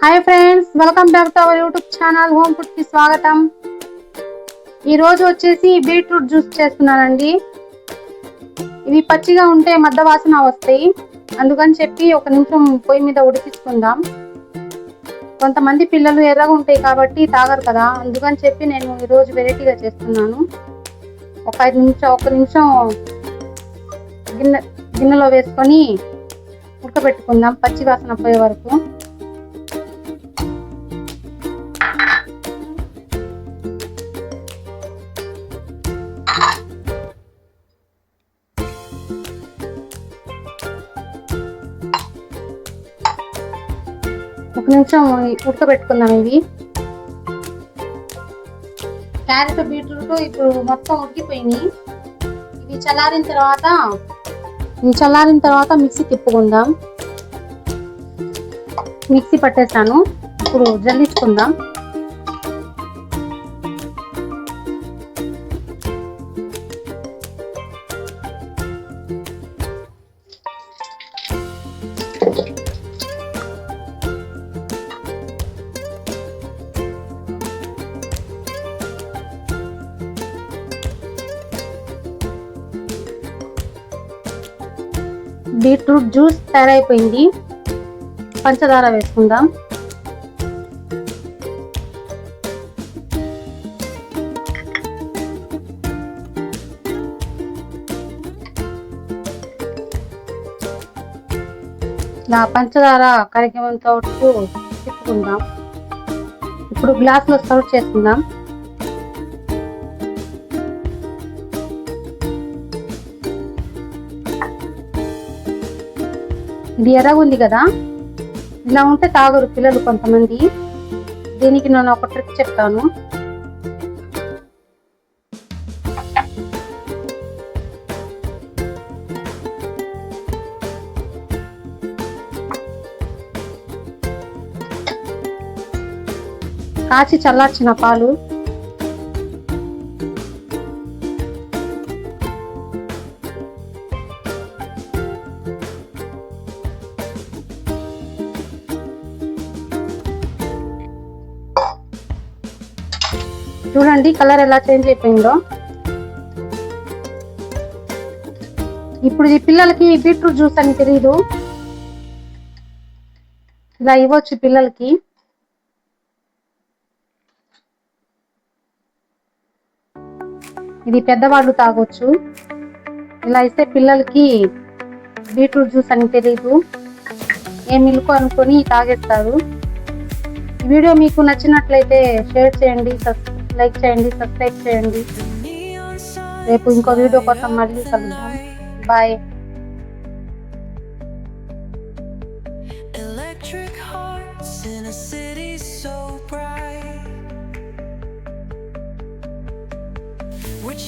Hi friends, welcome back to our YouTube channel home food కి స్వాగతం. ఈ రోజు వచ్చేసి బీట్రూట్ జ్యూస్ చేస్తున్నానండి. ఇవి పచ్చిగా ఉంటే మద్ద వాసన వస్తాయి, అందుకని చెప్పి ఒక నిమిషం పొయ్యి మీద ఉడికించుకుందాం. కొంతమంది పిల్లలు ఎర్రగా ఉంటాయి కాబట్టి తాగరు కదా, అందుకని చెప్పి నేను ఈరోజు వెరైటీగా చేస్తున్నాను. ఒక నిమిషం గిన్నెలో వేసుకొని ఉడకబెట్టుకుందాం పచ్చి వాసన పోయే వరకు. ఒక నిమిషం ఉడకబెట్టుకుందాం. ఇవి క్యారెట్ బీట్రూట్ ఇప్పుడు మొత్తం ఉడికిపోయినాయి. ఇవి చల్లారిన తర్వాత మిక్సీ తిప్పుకుందాం. మిక్సీ పట్టేసాను, ఇప్పుడు జల్లించుకుందాం. బీట్రూట్ జ్యూస్ తయారైపోయింది. పంచదార వేసుకుందాం. ఇలా పంచదార కరిగేంత వరకు తిప్పుకుందాం. ఇప్పుడు గ్లాసులో సర్వ్ చేసుకుందాం. ఇది ఎర్రగా ఉంది కదా, ఇలా ఉంటే తాగరు పిల్లలు కొంతమంది. దీనికి నేను ఒక ట్రిక్ చెప్తాను. కాచి చల్లార్చిన పాలు చూడండి, కలర్ ఎలా చేంజ్ అయిపోయిందో. ఇప్పుడు ఈ పిల్లలకి బీట్రూట్ జ్యూస్ అని తెలియదు, ఇలా ఇవ్వచ్చు పిల్లలకి. ఇది పెద్దవాళ్ళు తాగొచ్చు. ఇలా ఇస్తే పిల్లలకి బీట్రూట్ జ్యూస్ అని తెలియదు, ఏ మిల్క్ అనుకొని తాగేస్తారు. ఈ వీడియో మీకు నచ్చినట్లయితే షేర్ చేయండి, లైక్ చేయండి, సబ్స్క్రైబ్ చేయండి. రేపు ఇంకో వీడియో కోసం మళ్ళీ కలుద్దాం. Bye. Electric hearts in a city so bright. We're